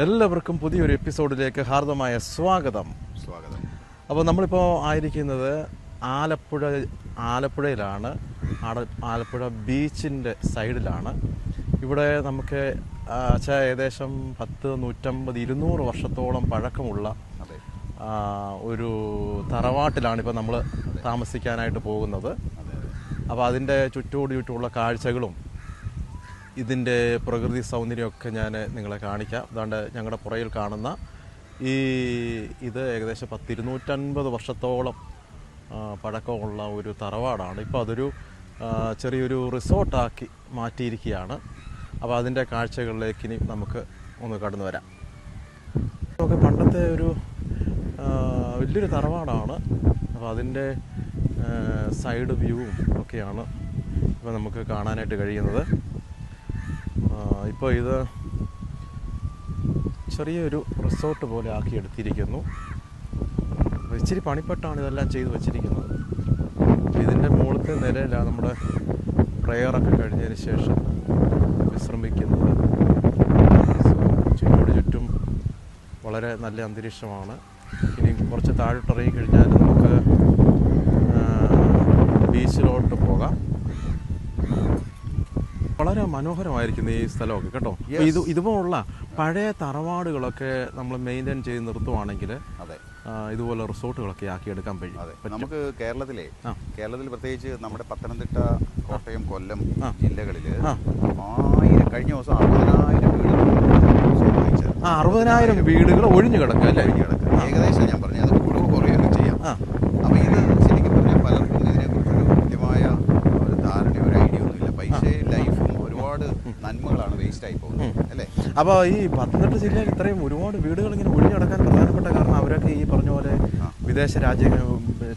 എല്ലാവർക്കും പുതിയൊരു എപ്പിസോഡിലേക്ക് ഹാർദമായ സ്വാഗതം. അപ്പോൾ നമ്മളിപ്പോൾ ആയിരിക്കുന്നത് ആലപ്പുഴയിലാണ്. ആലപ്പുഴ ബീച്ചിൻ്റെ സൈഡിലാണ്. ഇവിടെ നമുക്ക് ഏകദേശം 150-200 വർഷത്തോളം പഴക്കമുള്ള ഒരു തറവാട്ടിലാണ് ഇപ്പോൾ നമ്മൾ താമസിക്കാനായിട്ട് പോകുന്നത്. അപ്പോൾ അതിൻ്റെ ചുറ്റുമുള്ള കാഴ്ചകളും ഇതിൻ്റെ പ്രകൃതി സൗന്ദര്യമൊക്കെ ഞാൻ നിങ്ങളെ കാണിക്കാം. അതുകൊണ്ട് ഞങ്ങളുടെ പുറയിൽ കാണുന്ന ഇത് ഏകദേശം 250 വർഷത്തോളം പഴക്കമുള്ള ഒരു തറവാടാണ്. ഇപ്പോൾ അതൊരു ചെറിയൊരു റിസോർട്ടാക്കി മാറ്റിയിരിക്കുകയാണ്. അപ്പോൾ അതിൻ്റെ കാഴ്ചകളിലേക്ക് ഇനി നമുക്ക് ഒന്ന് കടന്നു വരാം. നമുക്ക് പണ്ടത്തെ ഒരു വലിയൊരു തറവാടാണ്. അപ്പോൾ അതിൻ്റെ സൈഡ് വ്യൂവും ഒക്കെയാണ് ഇപ്പോൾ നമുക്ക് കാണാനായിട്ട് കഴിയുന്നത്. ഇപ്പോൾ ഇത് ചെറിയൊരു റിസോർട്ട് പോലെ ആക്കി എടുത്തിരിക്കുന്നു. ഇച്ചിരി പണിപ്പെട്ടാണ് ഇതെല്ലാം ചെയ്ത് വച്ചിരിക്കുന്നത്. ഇതിൻ്റെ മുകളിലത്തെ നിലയിലാണ് നമ്മുടെ പ്രെയറൊക്കെ കഴിഞ്ഞതിന് ശേഷം വിശ്രമിക്കുന്നത്. ചുറ്റും വളരെ നല്ല അന്തരീക്ഷമാണ്. ഇനി കുറച്ച് താഴോട്ടിറങ്ങി കഴിഞ്ഞാൽ നമുക്ക് ബീച്ചിലോട്ട് പോകാം. വളരെ മനോഹരമായിരിക്കുന്നു ഈ സ്ഥലമൊക്കെ കേട്ടോ. ഇതുപോലുള്ള പഴയ തറവാടുകളൊക്കെ നമ്മൾ മെയിൻറ്റെയിൻ ചെയ്ത് നിർത്തുവാണെങ്കിൽ ഇതുപോലെ റിസോർട്ടുകളൊക്കെ ആക്കിയെടുക്കാൻ പറ്റും. നമുക്ക് കേരളത്തിൽ പ്രത്യേകിച്ച് നമ്മുടെ പത്തനംതിട്ട, കോട്ടയം, കൊല്ലം ജില്ലകളിൽ കഴിഞ്ഞ ദിവസം 60,000 വീടുകൾ ഒഴിഞ്ഞു കിടക്കുക അല്ലേ? ഏകദേശം ഞാൻ പറഞ്ഞു, അത് കുറയുകയൊക്കെ ചെയ്യാം. അപ്പോൾ ഇത് ശരിക്കും പറഞ്ഞാൽ പലർക്കും ഇതിനെക്കുറിച്ചൊരു കൃത്യമായ ഒരു ധാരണ, ഒരു ഐഡിയ ഒന്നുമില്ല. പൈസയും ലൈഫും ഒരുപാട് നന്മകളാണ് വേസ്റ്റ് ആയി പോകുന്നത് അല്ലേ? അപ്പോൾ ഈ പത്തനംതിട്ട ജില്ലയിൽ ഇത്രയും ഒരുപാട് വീടുകൾ ഇങ്ങനെ ഒഴിഞ്ഞു കിടക്കാൻ പ്രധാനപ്പെട്ട കാരണം അവരൊക്കെ ഈ പറഞ്ഞ പോലെ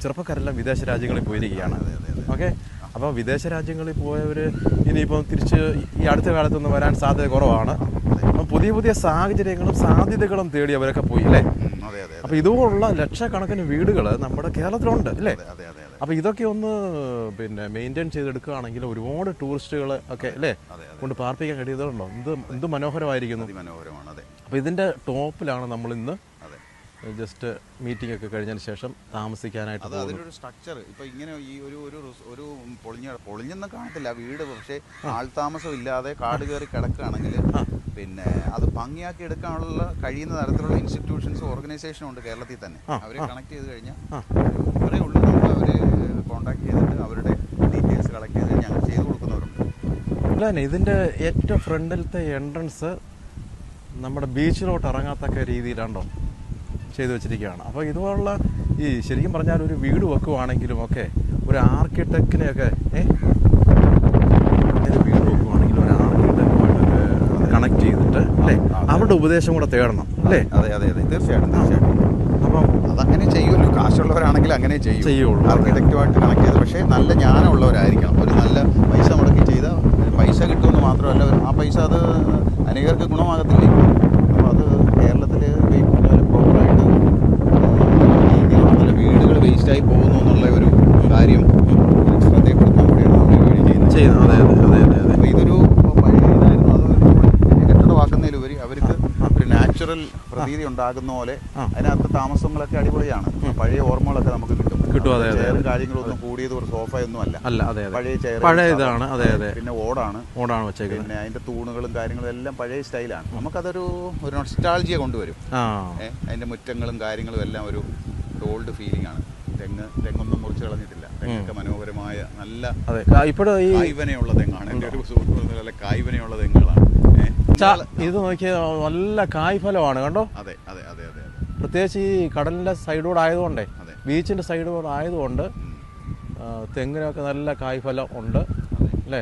ചെറുപ്പക്കാരെല്ലാം വിദേശ രാജ്യങ്ങളിൽ പോയിരിക്കുകയാണ്. ഓക്കെ, അപ്പോൾ വിദേശ രാജ്യങ്ങളിൽ പോയവർ ഇനിയിപ്പം തിരിച്ച് ഈ അടുത്ത കാലത്തൊന്നും വരാൻ സാധ്യത കുറവാണ്. അപ്പം പുതിയ സാഹചര്യങ്ങളും സാധ്യതകളും തേടി അവരൊക്കെ പോയി അല്ലേ? അപ്പോൾ ഇതുപോലുള്ള ലക്ഷക്കണക്കിന് വീടുകൾ നമ്മുടെ കേരളത്തിലുണ്ട് അല്ലേ? അപ്പോൾ ഇതൊക്കെ ഒന്ന് മെയിൻറ്റെയിൻ ചെയ്തെടുക്കുകയാണെങ്കിൽ ഒരുപാട് ടൂറിസ്റ്റുകൾ ഒക്കെ അല്ലേ കൊണ്ട് പാർപ്പിക്കാൻ കഴിയുന്നുണ്ടോ? എന്ത് മനോഹരമായിരിക്കുന്നു. അപ്പോൾ ഇതിൻ്റെ ടോപ്പിലാണ് നമ്മളിന്ന് ജസ്റ്റ് മീറ്റിംഗ് ഒക്കെ കഴിഞ്ഞതിന് ശേഷം താമസിക്കാനായിട്ട്. അതിലൊരു സ്ട്രക്ചർ ഇപ്പോൾ ഇങ്ങനെ ഈ ഒരു പൊളിഞ്ഞൊന്നും കാണത്തില്ല വീട്, പക്ഷേ ആൾതാമസം ഇല്ലാതെ കാട് കയറി കിടക്കുകയാണെങ്കിൽ പിന്നെ അത് ഭംഗിയാക്കി എടുക്കാനുള്ള കഴിയുന്ന തരത്തിലുള്ള ഇൻസ്റ്റിറ്റ്യൂഷൻസ്, ഓർഗനൈസേഷനും ഉണ്ട് കേരളത്തിൽ തന്നെ. അവരെ കണക്ട് ചെയ്ത് കഴിഞ്ഞാൽ ഇത്രയേ ഉള്ളൂ. നമ്മൾ അവരെ കോൺടാക്ട് ചെയ്തിട്ട് അവരുടെ ഡീറ്റെയിൽസ് കളക്ട് ചെയ്ത് ഞങ്ങൾ ചെയ്ത് കൊടുക്കുന്നവരുണ്ട്. അല്ല, ഇതിൻ്റെ ഏറ്റവും ഫ്രണ്ടിലത്തെ എൻട്രൻസ് നമ്മുടെ ബീച്ചിലോട്ട് ഇറങ്ങാത്തക്ക രീതിയിലാണോ ചെയ്തു വെച്ചിരിക്കുകയാണ്. അപ്പോൾ ഇതുപോലുള്ള ശരിക്കും പറഞ്ഞാൽ ഒരു വീട് വെക്കുവാണെങ്കിലും ഒക്കെ ഒരു ആർക്കിടെക്റ്റിനെയൊക്കെ വീട് വെക്കുവാണെങ്കിലും ഒരു ആർക്കിടെക്റ്റുമായിട്ടൊക്കെ കണക്ട് ചെയ്തിട്ട് അല്ലേ അവരുടെ ഉപദേശം കൂടെ തേടണം അല്ലേ? അതെ തീർച്ചയായിട്ടും. അപ്പം അതങ്ങനെ ചെയ്യുമല്ലോ, കാശുള്ളവരാണെങ്കിൽ അങ്ങനെ ചെയ്യുള്ളൂ. ആർക്കിടെക്റ്റുമായിട്ട് കണക്ട് ചെയ്ത്, പക്ഷേ നല്ല ജ്ഞാനമുള്ളവരായിരിക്കണം. ഒരു നല്ല പൈസ മുടക്കി ചെയ്താൽ പൈസ കിട്ടുമെന്ന് മാത്രമല്ല, ആ പൈസ അത് അനേകർക്ക് ഗുണമാകത്തില്ലേ? അപ്പോൾ അത് കേരളത്തിൽ പ്രോപ്പറായിട്ട് വീടുകൾ വേസ്റ്റായി പോകുന്നു എന്നുള്ള ഒരു കാര്യം ശ്രദ്ധയപ്പെടുത്താൻ കൂടിയാണ് നമ്മൾ വീഡിയോ ചെയ്യുന്നത്. അപ്പോൾ ഇതൊരു പഴയ ഇതായിരുന്നു. അത് കെട്ടിടമാക്കുന്നതിലുപരി അവർക്ക് ഒരു നാച്ചുറൽ പ്രതീതി ഉണ്ടാകുന്ന പോലെ അതിനകത്ത് താമസങ്ങളൊക്കെ അടിപൊളിയാണ്. പഴയ ഓർമ്മകളൊക്കെ നമുക്ക് കിട്ടും. ചെയറും കാര്യങ്ങളൊന്നും കൂടിയത് ഒരു സോഫയൊന്നും അല്ല. പഴയ ചെയറാണ്. പിന്നെ ഓടാണ് വെച്ചേക്കുന്നത്. പിന്നെ അതിന്റെ തൂണുകളും കാര്യങ്ങളും എല്ലാം പഴയ സ്റ്റൈലാണ്. നമുക്കതൊരു നൊസ്റ്റാൾജിയ കൊണ്ടുവരും. അതിന്റെ മുറ്റങ്ങളും കാര്യങ്ങളും എല്ലാം ഒരു ഓൾഡ് ഫീലിംഗ് ആണ്. തെങ്ങൊന്നും മുറിച്ച് കളഞ്ഞിട്ടില്ല. തെങ്ങൊക്കെ മനോഹരമായ നല്ല കായ്വനയുള്ള തെങ്ങാണ്. എൻ്റെ ഒരു സുഹൃത്ത് നല്ല കായ്വനയുള്ള തെങ്ങുകളാണ്. ഇത് നോക്കിയാൽ നല്ല കായ്ഫലമാണ് കണ്ടോ. അതെ പ്രത്യേകിച്ച് ഈ കടലിൻ്റെ സൈഡോട് ആയതുകൊണ്ടേ, ബീച്ചിൻ്റെ സൈഡോട് ആയതുകൊണ്ട് തെങ്ങിനൊക്കെ നല്ല കായ്ഫലം ഉണ്ട് അല്ലേ?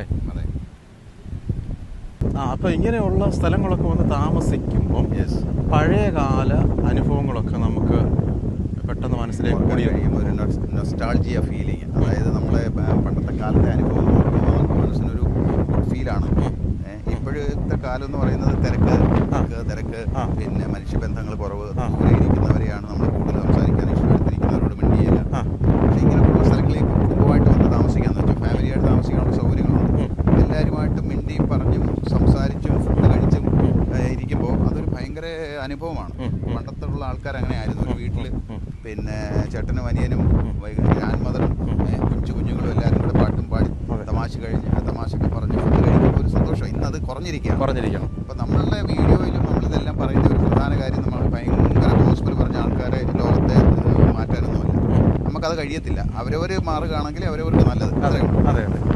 അപ്പോൾ ഇങ്ങനെയുള്ള സ്ഥലങ്ങളൊക്കെ വന്ന് താമസിക്കുമ്പം പഴയകാല അനുഭവങ്ങളൊക്കെ നമുക്ക് പെട്ടെന്ന് മനസ്സിലേക്ക് കൂടി കഴിയുമ്പോൾ ഒരു നൊസ്റ്റാൾജിയ ഫീലിംഗ്. അതായത് നമ്മളെ പണ്ടത്തെ കാലത്തെ അനുഭവം നമുക്ക് മനസ്സിനൊരു ഫീലാണ്. ഇപ്പോഴത്തെ കാലം എന്ന് പറയുന്നത് തിരക്ക്, പിന്നെ മനുഷ്യബന്ധങ്ങൾ കുറവ്, ദൂരെ ഇരിക്കുന്നവരെയാണ് നമ്മൾ കൂടുതൽ സംസാരിക്കാൻ ഇഷ്ടപ്പെടുത്തിരിക്കുന്നവരോട് മിണ്ടിയില്ല. പക്ഷേ ഇങ്ങനെയുള്ള സ്ഥലങ്ങളിലേക്ക് കുടുംബമായിട്ട് വന്ന് താമസിക്കാന്ന് വെച്ചാൽ ഫാമിലിയായിട്ട് താമസിക്കാനുള്ള സൗകര്യങ്ങളുണ്ട്. എല്ലാവരുമായിട്ട് മിണ്ടിയും പറഞ്ഞും സംസാരിച്ചും ഫുഡ് കഴിച്ചും ഇരിക്കുമ്പോൾ അതൊരു ഭയങ്കര അങ്ങനെ ആയിരുന്നു. ഒരു വീട്ടിൽ പിന്നെ ചേട്ടനും അനിയനും ഗ്രാൻഡ് മദറും കുഞ്ഞുങ്ങളും എല്ലാവരും കൂടെ പാട്ടും പാടി തമാശയൊക്കെ പറഞ്ഞ് ഫുഡ് കഴിക്കുമ്പോൾ ഒരു സന്തോഷം. ഇന്നത് കുറഞ്ഞിരിക്കുകയാണ്. അപ്പോൾ നമ്മളുടെ വീഡിയോയിലും നമ്മളിതെല്ലാം പറയുന്ന ഒരു പ്രധാന കാര്യം, നമ്മൾ ഭയങ്കര ഗോസ്പൽ പറഞ്ഞ ആൾക്കാരെ ലോകത്തെ മാറ്റാനൊന്നുമല്ല. നമുക്കത് കഴിയത്തില്ല. അവരവർ മാറുകയാണെങ്കിൽ അവരവർക്ക് നല്ലത്.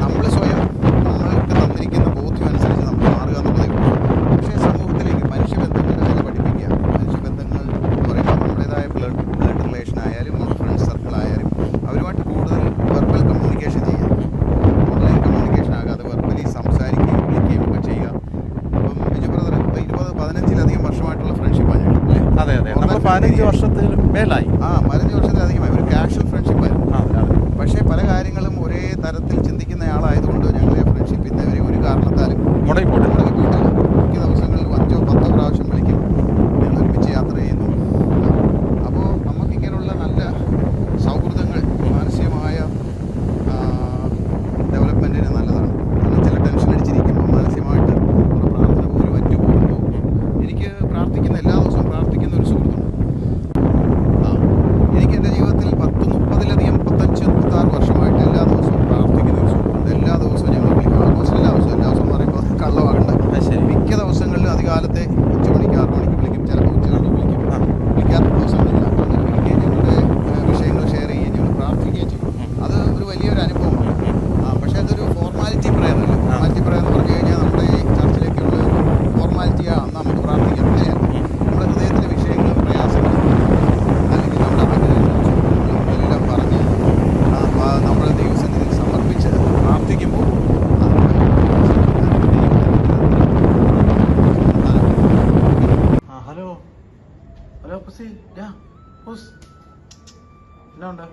നമ്മൾ സ്വയം നമ്മൾക്ക് തന്നിരിക്കുന്ന ബോധ്യം അനുസരിച്ച് നമ്മൾ മാറുക എന്നുള്ളതേ ഉള്ളൂ. പക്ഷേ സമൂഹത്തിലേക്ക് മനുഷ്യബന്ധങ്ങളുടെ വില പഠിപ്പിക്കുക. മനുഷ്യബന്ധങ്ങൾ എന്ന് പറയുമ്പോൾ നമ്മുടേതായ ബ്ലഡ് റിലേഷൻ ആയാലും നമ്മുടെ ഫ്രണ്ട്സ് സർക്കിൾ ആയാലും അവരുമായിട്ട് കൂടുതൽ വെർബൽ കമ്മ്യൂണിക്കേഷൻ ചെയ്യുക. ഓൺലൈൻ കമ്മ്യൂണിക്കേഷൻ ആകാതെ വെർബലി സംസാരിക്കുകയും വിളിക്കുകയും ഒക്കെ ചെയ്യുക. അപ്പം ബിജു ബ്രദർ ഇപ്പോൾ 15-ലധികം വർഷമായിട്ടുള്ള ഫ്രണ്ട്ഷിപ്പാണ് ഞങ്ങൾ. 15 വർഷത്തിലധികമായി. 15 വർഷത്തിലധികമായി ഒരു കാഷ്വൽ ഫ്രണ്ട്ഷിപ്പായിരുന്നു. പക്ഷേ പല കാര്യങ്ങളും ഒരേ തരത്തിൽ ചിന്തിക്കുന്നയാളായതുകൊണ്ട് ഞങ്ങളെ ഫ്രണ്ട്ഷിപ്പ് ഇന്നവരെ ഒരു കാരണത്താലും മുടങ്ങിപ്പോയിട്ടില്ല. മിക്ക ദിവസങ്ങളിൽ 5-10 പ്രാവശ്യം വിളിക്കും, ഞങ്ങൾ ഒരുമിച്ച് യാത്ര ചെയ്യുന്നു. അപ്പോൾ നമുക്കിങ്ങനെയുള്ള നല്ല സൗഹൃദങ്ങൾ മാനസികമായ ഡെവലപ്മെൻറ്റിന് നല്ലതാണ്. കാരണം ചില ടെൻഷൻ അടിച്ചിരിക്കുമ്പോൾ മാനസികമായിട്ട് നമ്മുടെ പ്രാർത്ഥന പോലും അറ്റുപോകുമ്പോൾ എനിക്ക് എല്ലാ ദിവസവും പ്രാർത്ഥിക്കുന്ന ഒരു സുഹൃത്തുണ്ട്. എനിക്ക് എൻ്റെ ജീവിതത്തിൽ 35 വർഷമായിട്ട് എല്ലാ ദിവസവും പ്രാർത്ഥിക്കുന്ന ഒരു സുഹൃത്തുണ്ട്. എല്ലാ ദിവസവും ഞങ്ങൾ വിളിക്കും. ആൾമോസ്റ്റ് എല്ലാ ദിവസവും എന്ന് പറയുമ്പോൾ കള്ളമാകണ്ട. മിക്ക ദിവസങ്ങളിലും അധികാലത്തെ 5 മണിക്ക് 6 മണിക്ക് വിളിക്കും, ചിലപ്പോൾ ഉച്ചകളിൽ വിളിക്കും. വിളിക്കാത്ത ദിവസങ്ങളില്ല. അപ്പോൾ അങ്ങനെ വിളിക്കുകയും ഞങ്ങളുടെ വിഷയങ്ങൾ ഷെയർ ചെയ്യുകയും ഞങ്ങൾ പ്രാർത്ഥിക്കുകയും ചെയ്യും. അത് ഒരു വലിയൊരു അനുഭവമാണ്. പക്ഷേ അതൊരു ഫോർമാലിറ്റി പ്രയറല്ല. ഫോർമാലിറ്റി പ്രയർ എന്ന് പറഞ്ഞു കഴിഞ്ഞാൽ നമ്മുടെ ഈ ചർച്ചിലേക്കുള്ള ഫോർമാലിറ്റിയാണ്. നമുക്ക് പ്രാർത്ഥിക്കാൻ അങ്ങനെയല്ല. നമ്മുടെ ഹൃദയത്തിലെ വിഷയങ്ങളും പ്രയാസങ്ങളും അല്ലെങ്കിൽ നമ്മുടെ ആഗ്രഹങ്ങളും പറഞ്ഞ് നമ്മൾ ദൈവസന്നിധിയിൽ സമർപ്പിച്ച് പ്രാർത്ഥിക്കുമ്പോൾ ഹലോ പുസി, എന്നാ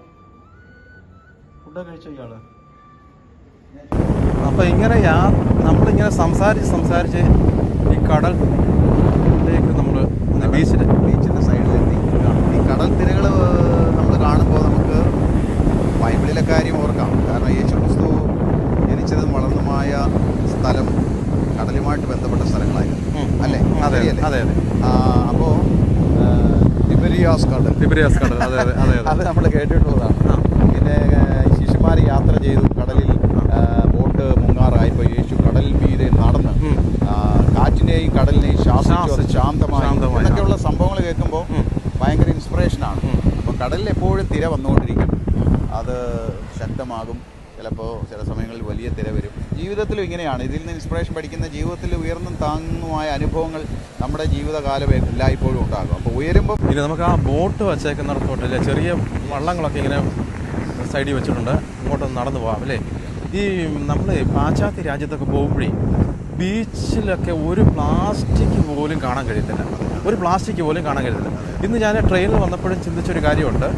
ഫുഡൊക്കെ കഴിച്ചോ ഇയാള്? അപ്പം ഇങ്ങനെ നമ്മളിങ്ങനെ സംസാരിച്ച് ഈ കടലിലേക്ക് നമ്മൾ ബീച്ചിൻ്റെ സൈഡിലെത്തി. ഈ കടൽ തിരകൾ നമ്മൾ കാണുമ്പോൾ നമുക്ക് ബൈബിളിലെ കാര്യം ഓർക്കാം. കാരണം യേശുക്രിസ്തു ജനിച്ചതും വളർന്നുമായ സ്ഥലം കടലുമായിട്ട് ബന്ധപ്പെട്ട സ്ഥലങ്ങളായിരുന്നു അല്ലേ? അതെ. അപ്പോൾ തിബരിയാസ് കടൽ അത് നമ്മൾ കേട്ടിട്ടുള്ളതാണ്. പിന്നെ ശിശുമാർ യാത്ര ചെയ്തു കടലിൽ, ബോട്ട് മുങ്ങാറായപ്പോൾ യേശു കടലിൽ മീതെ നടന്ന് കാറ്റിനെയും കടലിനെയും ശാസിച്ചു ശാന്തമായി എന്നൊക്കെയുള്ള സംഭവങ്ങൾ കേൾക്കുമ്പോൾ ഭയങ്കര ഇൻസ്പിറേഷനാണ്. അപ്പോൾ കടലിൽ എപ്പോഴും തിര വന്നുകൊണ്ടിരിക്കും. അത് ശക്തമാകും, ചിലപ്പോൾ ചില സമയങ്ങളിൽ വലിയ തിര വരും. ജീവിതത്തിലും ഇങ്ങനെയാണ്. ഇതിൽ നിന്ന് ഇൻസ്പിറേഷൻ പഠിക്കുന്ന ജീവിതത്തിൽ ഉയർന്നും താങ്ങുമായ അനുഭവങ്ങൾ നമ്മുടെ ജീവിതകാലം എല്ലായ്പ്പോഴും ഉണ്ടാകും. അപ്പോൾ ഉയരുമ്പോൾ ഇനി നമുക്ക് ആ ബോട്ട് വച്ചേക്കുന്നിടത്തോട്ടല്ലേ ചെറിയ വള്ളങ്ങളൊക്കെ ഇങ്ങനെ സൈഡിൽ വെച്ചിട്ടുണ്ട്, ഇങ്ങോട്ടൊന്ന് നടന്നു പോകാം അല്ലേ? ഈ നമ്മൾ പാശ്ചാത്യ രാജ്യത്തൊക്കെ പോകുമ്പോഴേ ബീച്ചിലൊക്കെ ഒരു പ്ലാസ്റ്റിക് പോലും കാണാൻ കഴിയത്തില്ല. ഇന്ന് ഞാൻ ട്രെയിനിൽ വന്നപ്പോഴും ചിന്തിച്ചൊരു കാര്യമുണ്ട്.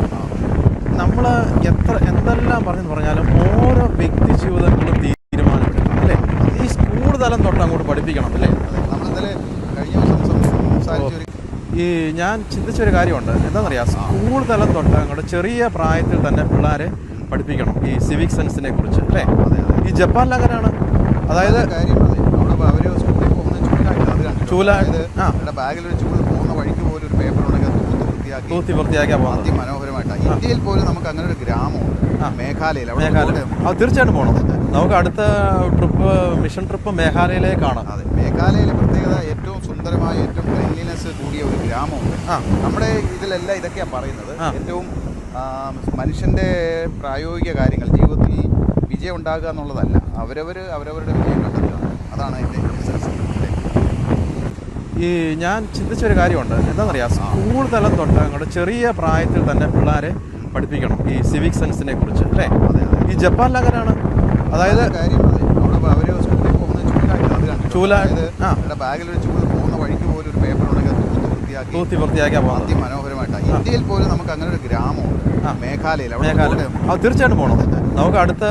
നമ്മൾ എന്തെല്ലാം പറഞ്ഞാലും ഓരോ വ്യക്തി ജീവിതങ്ങളും തീരുമാനിക്കണം അല്ലേ? ഈ സ്കൂൾ തലം തൊട്ട് അങ്ങോട്ട് പഠിപ്പിക്കണം അല്ലേ? ഞാൻ ചിന്തിച്ചൊരു കാര്യമുണ്ട്. എന്താണെന്നറിയാം, സ്കൂൾ തലം തൊട്ട് അങ്ങോട്ട് ചെറിയ പ്രായത്തിൽ തന്നെ പിള്ളേരെ പഠിപ്പിക്കണം ഈ സിവിക് സെൻസിനെ കുറിച്ച് അല്ലേ? ഈ ജപ്പാനിൽ അങ്ങനെയാണ്. അതായത് ബാഗിലൊരു ചൂട് പോകുന്ന വഴിക്ക് പോലും ഒരു പേപ്പർ ഉണ്ടെങ്കിൽ തൂത്തി വൃത്തിയാക്കിയാൽ പോകുന്നത് അതിമനോഹരമായിട്ടാണ്. ഇന്ത്യയിൽ പോലും നമുക്ക് അങ്ങനെ ഒരു ഗ്രാമമുണ്ട്, മേഘാലയയിൽ. അത് തീർച്ചയായിട്ടും പോകണം. നമുക്ക് അടുത്ത മിഷൻ ട്രിപ്പ് മേഘാലയയിലേക്കാണ്. അതെ, മേഘാലയയിലെ പ്രത്യേകത ഏറ്റവും സുന്ദരമായ ഏറ്റവും ക്ലീൻലിനെസ് കൂടിയ ഒരു ഗ്രാമമുണ്ട്. നമ്മുടെ ഇതിലെല്ലാം ഇതൊക്കെയാണ് പറയുന്നത്. ഏറ്റവും മനുഷ്യൻ്റെ പ്രായോഗിക കാര്യങ്ങൾ ജീവിതത്തിൽ വിജയം ഉണ്ടാകുക എന്നുള്ളതല്ല, അവരവരുടെ വിജയം കണ്ടെത്തുക. അതാണ് അതിൻ്റെ എസൻസ്. ഞാൻ ചിന്തിച്ചൊരു കാര്യമുണ്ട്. എന്താണെന്നറിയാം, സ്കൂൾ തലം തൊട്ട് അങ്ങോട്ട് ചെറിയ പ്രായത്തിൽ തന്നെ പിള്ളേരെ പഠിപ്പിക്കണം ഈ സിവിക് സെൻസിനെ കുറിച്ച് അല്ലേ? ഈ ജപ്പാനിൽ അങ്ങനെയാണ്. അതായത് ബാഗിലൊരു ചൂട് പോകുന്ന വഴിക്ക് പോലും ഒരു പേപ്പർ ഉണ്ടെങ്കിൽ തൂത്തി വൃത്തിയാക്കിയാൽ പോകുന്നത് അതിമനോഹരമായിട്ടാണ്. ഇന്ത്യയിൽ പോലും നമുക്ക് അങ്ങനെ ഒരു ഗ്രാമമുണ്ട്, മേഘാലയയിൽ. അത് തീർച്ചയായിട്ടും പോകണം. നമുക്ക് അടുത്ത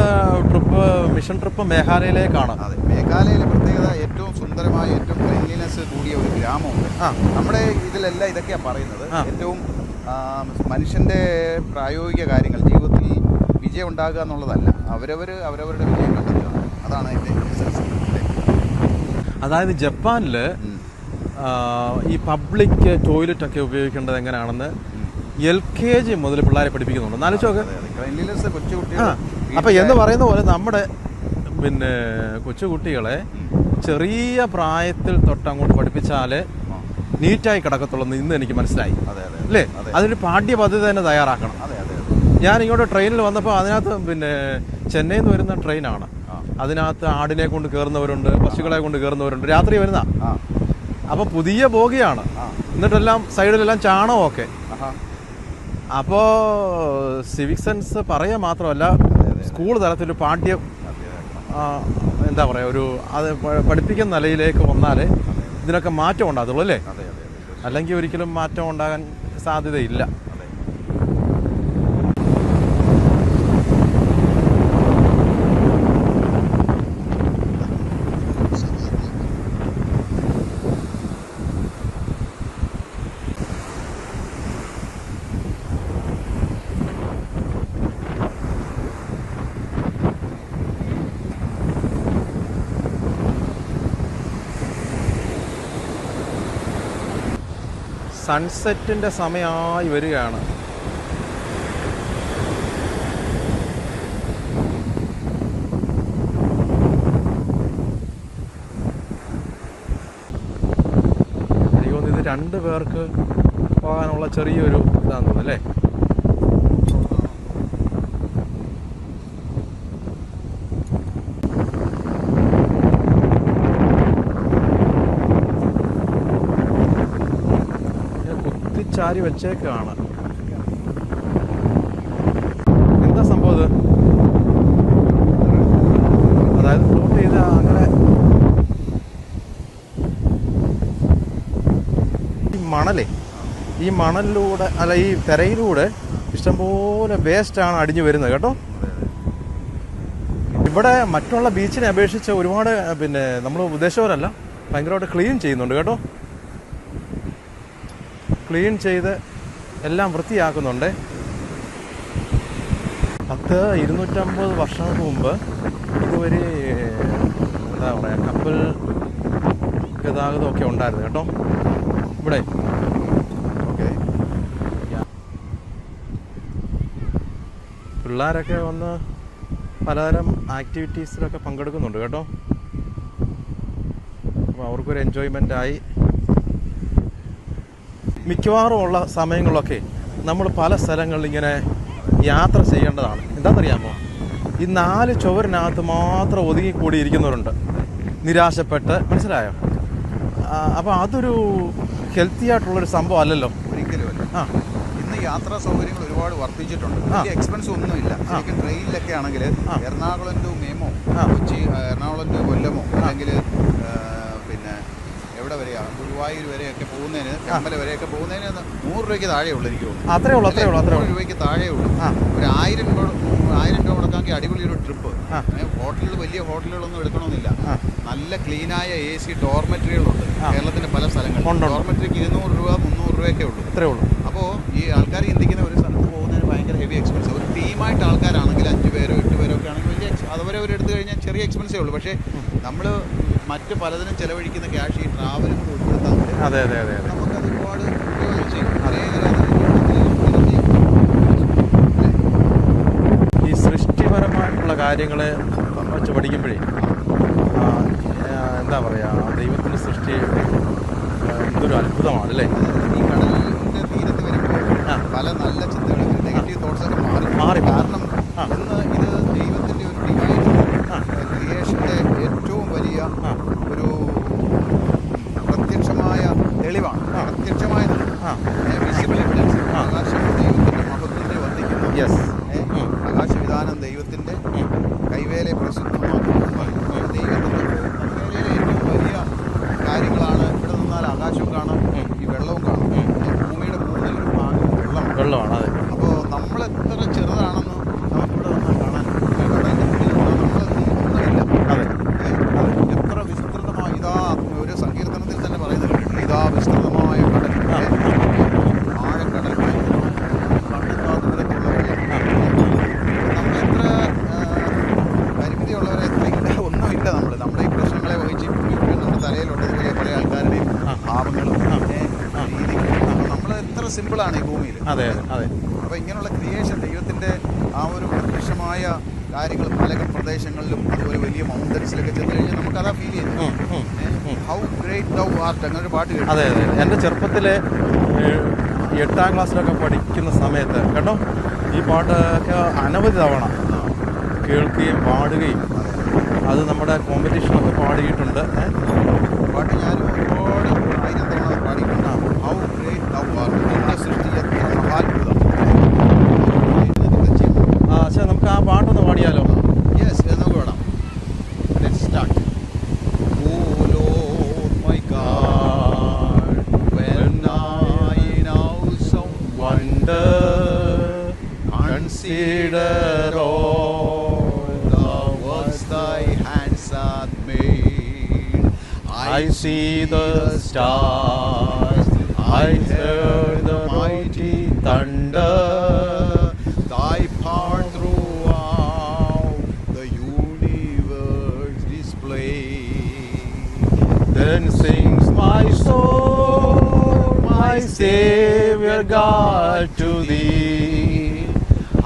മിഷൻ ട്രിപ്പ് മേഘാലയയിലേക്കാണ്. അതെ, മേഘാലയയിലെ പ്രത്യേകത ഏറ്റവും സുന്ദരമായ ഏറ്റവും ക്ലീൻലിനെസ് കൂടിയ ഒരു ഗ്രാമമുണ്ട്. നമ്മുടെ ഇതിലെല്ലാം ഇതൊക്കെയാണ് പറയുന്നത്. ഏറ്റവും മനുഷ്യൻ്റെ പ്രായോഗിക കാര്യങ്ങൾ ജീവിതത്തിൽ വിജയം ഉണ്ടാകുക എന്നുള്ളതല്ല, അവരവരുടെ വിജയം കണ്ടെത്തുക. അതാണ് അതിൻ്റെ എസൻസ്. അതായത് ജപ്പാനിൽ ഈ പബ്ലിക് ടോയ്ലറ്റൊക്കെ ഉപയോഗിക്കേണ്ടത് എങ്ങനെയാണെന്ന് LKG മുതൽ പിള്ളേരെ പഠിപ്പിക്കുന്നുണ്ട്. നാലോചോക്ക്. അപ്പം എന്ന് പറയുന്ന പോലെ നമ്മുടെ പിന്നെ കൊച്ചുകുട്ടികളെ ചെറിയ പ്രായത്തിൽ തൊട്ട് അങ്ങോട്ട് പഠിപ്പിച്ചാൽ നീറ്റായി കിടക്കത്തുള്ളൂ ഇന്ന് എനിക്ക് മനസ്സിലായി. അല്ലേ? അതൊരു പാഠ്യപദ്ധതി തന്നെ തയ്യാറാക്കണം. ഞാൻ ഇങ്ങോട്ട് ട്രെയിനിൽ വന്നപ്പോൾ അതിനകത്ത് പിന്നെ ചെന്നൈയിൽ നിന്ന് വരുന്ന ട്രെയിനാണ്. അതിനകത്ത് ആടിനെ കൊണ്ട് കയറുന്നവരുണ്ട്, പശുക്കളെ കൊണ്ട് കയറുന്നവരുണ്ട്, രാത്രി വരുന്ന. അപ്പോൾ പുതിയ ബോഗിയാണ്, എന്നിട്ടെല്ലാം സൈഡിലെല്ലാം ചാണകമൊക്കെ. അപ്പോൾ സിവിക് സെൻസ് പറയുക മാത്രമല്ല, സ്കൂൾ തലത്തിൽ പാഠ്യം എന്താ പറയുക, ഒരു അത് പഠിപ്പിക്കുന്ന നിലയിലേക്ക് വന്നാൽ ഇതിനൊക്കെ മാറ്റം ഉണ്ടാകത്തുള്ളൂ. അല്ലേ? അല്ലെങ്കിൽ ഒരിക്കലും മാറ്റം ഉണ്ടാകാൻ സാധ്യതയില്ല. സൺസെറ്റിൻ്റെ സമയമായി വരികയാണ്. എനിക്ക് തോന്നുന്നു ഇത് 2 പേർക്ക് പോകാനുള്ള ചെറിയൊരു ഇതാന്ന് തോന്നുന്നു. അല്ലേ? ചാരി വെച്ചേക്കാണ്. എന്താ സംഭവം ഇത്? അതായത് ഫ്ലോട്ട് ചെയ്ത് അങ്ങനെ ഈ മണലിലൂടെ അല്ല ഈ തിരയിലൂടെ ഇഷ്ടംപോലെ വേസ്റ്റാണ് അടിഞ്ഞു വരുന്നത് കേട്ടോ. ഇവിടെ മറ്റുള്ള ബീച്ചിനെ അപേക്ഷിച്ച് ഒരുപാട് പിന്നെ നമ്മൾ ഉദ്ദേശപരമല്ല, ഭയങ്കരമായിട്ട് ക്ലീൻ ചെയ്യുന്നുണ്ട് കേട്ടോ. ക്ലീൻ ചെയ്ത് എല്ലാം വൃത്തിയാക്കുന്നുണ്ട്. 100-250 വർഷങ്ങൾക്ക് മുമ്പ് ഇതുവരെ എന്താ പറയുക, കപ്പൽ ഗതാഗതമൊക്കെ ഉണ്ടായിരുന്നു കേട്ടോ ഇവിടെ. ഓക്കെ, പിള്ളേരൊക്കെ വന്ന് പലതരം ആക്ടിവിറ്റീസിലൊക്കെ പങ്കെടുക്കുന്നുണ്ട് കേട്ടോ. അപ്പോൾ അവർക്കൊരു എൻജോയ്മെൻ്റായി. മിക്കവാറും ഉള്ള സമയങ്ങളിലൊക്കെ നമ്മൾ പല സ്ഥലങ്ങളിൽ ഇങ്ങനെ യാത്ര ചെയ്യേണ്ടതാണ്. എന്താണെന്നറിയാമോ? ഈ 4 ചുവരിനകത്ത് മാത്രം ഒതുങ്ങിക്കൂടി ഇരിക്കുന്നവരുണ്ട്, നിരാശപ്പെട്ട്. മനസ്സിലായോ? അപ്പോൾ അതൊരു ഹെൽത്തി ആയിട്ടുള്ളൊരു സംഭവം അല്ലല്ലോ. ഒരിക്കലും അല്ല. ഇന്ന് യാത്രാ സൗകര്യങ്ങൾ ഒരുപാട് വർദ്ധിച്ചിട്ടുണ്ട്. വലിയ എക്സ്പെൻസ് ഒന്നുമില്ല. ശരിക്കും ട്രെയിനിലൊക്കെ ആണെങ്കിൽ എറണാകുളം ടു മേമോ, കൊച്ചി, എറണാകുളം ടു കൊല്ലമോ, അല്ലെങ്കിൽ പിന്നെ എവിടെ വരെയാണ്, ഗുരുവായൂർ വരെയൊക്കെ പോകുന്നതിന്, ചെമ്പല വരെയൊക്കെ പോകുന്നതിന് 100 രൂപയ്ക്ക് താഴെ ഉള്ളൂ. എനിക്ക് തോന്നുന്നു അത്രേ ഉള്ളൂ. 100 രൂപയ്ക്ക് താഴെ ഉള്ളൂ. ഒരു 1000 രൂപ കൊടുക്കാമെങ്കിൽ അടിപൊളി ഒരു ട്രിപ്പ്. ഹോട്ടലുകൾ, വലിയ ഹോട്ടലുകളൊന്നും എടുക്കണമെന്നില്ല. നല്ല ക്ലീനായ AC ഡോർമെറ്ററികളുണ്ട് കേരളത്തിൻ്റെ പല സ്ഥലങ്ങളിലും. ഡോർമെറ്ററിക്ക് 200 രൂപ 300 രൂപയൊക്കെ ഉള്ളൂ. അത്രേ ഉള്ളൂ. അപ്പോൾ ഈ ആൾക്കാർ ചിന്തിക്കുന്ന ഒരു സ്ഥലത്ത് പോകുന്നതിന് ഭയങ്കര ഹെവി എക്സ്പെൻസ്. ഒരു ടീമായിട്ട് ആൾക്കാരാണെങ്കിൽ 5 പേരോ 8 പേരോ ഒക്കെ ആണെങ്കിൽ വലിയ അതുവരെ എടുത്തു കഴിഞ്ഞാൽ ചെറിയ എക്സ്പെൻസേ ഉള്ളൂ. പക്ഷേ നമ്മൾ മറ്റ് പലതിനും ചെലവഴിക്കുന്ന ക്യാഷ് ഈ ട്രാവലും കൂടെ ഉൾപ്പെടുത്താൻ നമുക്കത് ഒരുപാട് ഉപയോഗം ചെയ്യും. ഈ സൃഷ്ടിപരമായിട്ടുള്ള കാര്യങ്ങളെ വെച്ച് പഠിക്കുമ്പോഴേ എന്താ പറയുക, ദൈവത്തിൻ്റെ സൃഷ്ടി എന്തൊരു അത്ഭുതമാണ് അല്ലേ? ഈ കടലിൻ്റെ തീരത്ത് വരുമ്പോൾ പല നല്ല ചിന്തകളും നെഗറ്റീവ് തോട്ട്സൊക്കെ മാറി. കാരണം ഇത് ദൈവത്തിൻ്റെ ഒരു ഡിവൈൻ ക്രിയേഷൻ്റെ ഏറ്റവും വലിയ ഒരു പ്രത്യക്ഷമായ തെളിവാണ്. പ്രത്യക്ഷമായ വിസിബിൾ എവിഡൻസ്. ആകാശം ദൈവത്തിൻ്റെ മഹത്വത്തെ വർദ്ധിക്കുന്നു. ആകാശവിധാനം ദൈവത്തിൻ്റെ കൈവേലയെ പ്രസിദ്ധമാക്കുന്നു. ദൈവത്തിൻ്റെ കൈവേലയിലെ ഏറ്റവും വലിയ കാര്യങ്ങളാണ്. ഇവിടെ നിന്നാൽ ആകാശവും കാണാം, ഈ വെള്ളവും കാണാം. ഭൂമിയുടെ 1/3 ഭാഗം വെള്ളമാണ്. അതെ. അപ്പോൾ നമ്മൾ എത്ര ചെറുതാണെന്ന് നമുക്കിവിടെ നിന്നാൽ കാണാൻ. ഒന്നുമില്ല. എത്ര വിസ്തൃതമായ, ഇതാ ഒരു സങ്കീർത്തനത്തിൽ തന്നെ പറയുന്നത്, ഇതാ വിസ്തൃതമായ കടൽ, ആഴക്കടൽ, കണ്ണെത്താ ദൂരത്തുള്ള വെള്ളം. നമ്മളെത്ര പരിമിതിയുള്ളവരെ, എത്ര ഒന്നുമില്ല. നമ്മുടെ ഈ പ്രശ്നങ്ങളെ വഹിച്ച് നമ്മുടെ തലയിലുള്ളതുപോലെ പല ആൾക്കാരുടെയും ഭാവങ്ങളും രീതികളും. നമ്മൾ എത്ര സിമ്പിളാണ് ഈ ഭൂമിയിൽ. അതെ അതെ അതെ. അപ്പോൾ ഇങ്ങനെയുള്ള ക്രിയേഷൻ ദൈവത്തിൻ്റെ ആ ഒരു പ്രത്യക്ഷമായ കാര്യങ്ങൾ പല പ്രദേശങ്ങളിലും അതുപോലെ വലിയ മൗണ്ടൻസിലൊക്കെ ചെന്ന് കഴിഞ്ഞാൽ നമുക്കതാ ഫീൽ ചെയ്യുന്നു. ഹൗ ഗ്രേറ്റ് ദൗ ആർട്ട് അങ്ങനൊരു പാട്ട് കേട്ടു. അതെ അതെ. എൻ്റെ ചെറുപ്പത്തിലെ 8ാം ക്ലാസ്സിലൊക്കെ പഠിക്കുന്ന സമയത്ത് കേട്ടോ ഈ പാട്ടൊക്കെ അനവധി തവണ കേൾക്കുകയും പാടുകയും അത് നമ്മുടെ കോമ്പറ്റീഷനൊക്കെ പാടിയിട്ടുണ്ട്. പാട്ട് ഞാനും ഒരുപാട് 1000 തവണ പാടിയിട്ടുണ്ട്. ഹൗ ഗ്രേറ്റ് ദൗ ആർട്ട്, നിന്റെ സൃഷ്ടി എത്ര മഹാത്ഭുതം. പക്ഷേ നമുക്ക് ആ പാട്ടൊന്ന് പാടിയാലോ? യെസ്, നമുക്ക് പാടാം. Let's start. Oh Lord my God, when I in awesome wonder consider all the works thy hands hath made. I see the stars, I hear the mighty thunder, thy power throughout the universe display. Then sings my soul, my Savior God, to thee.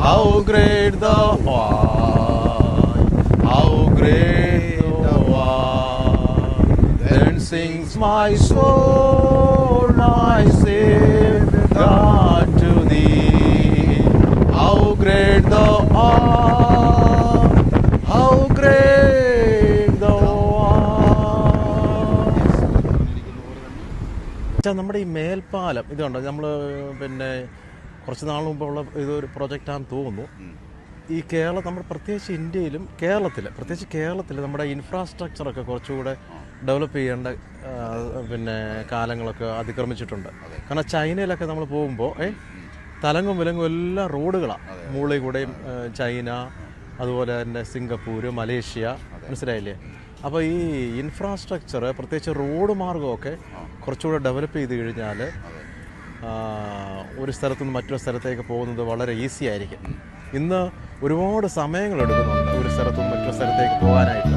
How great thou art, how great thou art. Then sings my soul, my Savior God, to thee. How great thou art, how great thou art. നമ്മുടെ ഈ മേൽപ്പാലം ഇതുണ്ട്. നമ്മൾ പിന്നെ കുറച്ച് നാൾ മുമ്പുള്ള ഇതൊരു പ്രൊജക്റ്റാണെന്ന് തോന്നുന്നു. ഈ നമ്മുടെ പ്രത്യേകിച്ച് ഇന്ത്യയിലും പ്രത്യേകിച്ച് കേരളത്തിൽ നമ്മുടെ ഇൻഫ്രാസ്ട്രക്ചറൊക്കെ കുറച്ചുകൂടെ ഡെവലപ്പ് ചെയ്യേണ്ട പിന്നെ കാലങ്ങളൊക്കെ അതിക്രമിച്ചിട്ടുണ്ട്. കാരണം ചൈനയിലൊക്കെ നമ്മൾ പോകുമ്പോൾ തലങ്ങും വിലങ്ങും എല്ലാം റോഡുകളാണ്. മുകളിൽ കൂടെയും ചൈന, അതുപോലെ തന്നെ സിംഗപ്പൂർ, മലേഷ്യ, മനസ്സിലായില്ലേ? അപ്പോൾ ഈ ഇൻഫ്രാസ്ട്രക്ചർ പ്രത്യേകിച്ച് റോഡ് മാർഗമൊക്കെ കുറച്ചുകൂടെ ഡെവലപ്പ് ചെയ്ത് കഴിഞ്ഞാൽ ഒരു സ്ഥലത്തു നിന്ന് മറ്റൊരു സ്ഥലത്തേക്ക് പോകുന്നത് വളരെ ഈസി ആയിരിക്കും. ഇന്ന് ഒരുപാട് സമയങ്ങളെടുക്കുന്നുണ്ട് ഒരു സ്ഥലത്തു നിന്ന് മറ്റൊരു സ്ഥലത്തേക്ക് പോകാനായിട്ട്.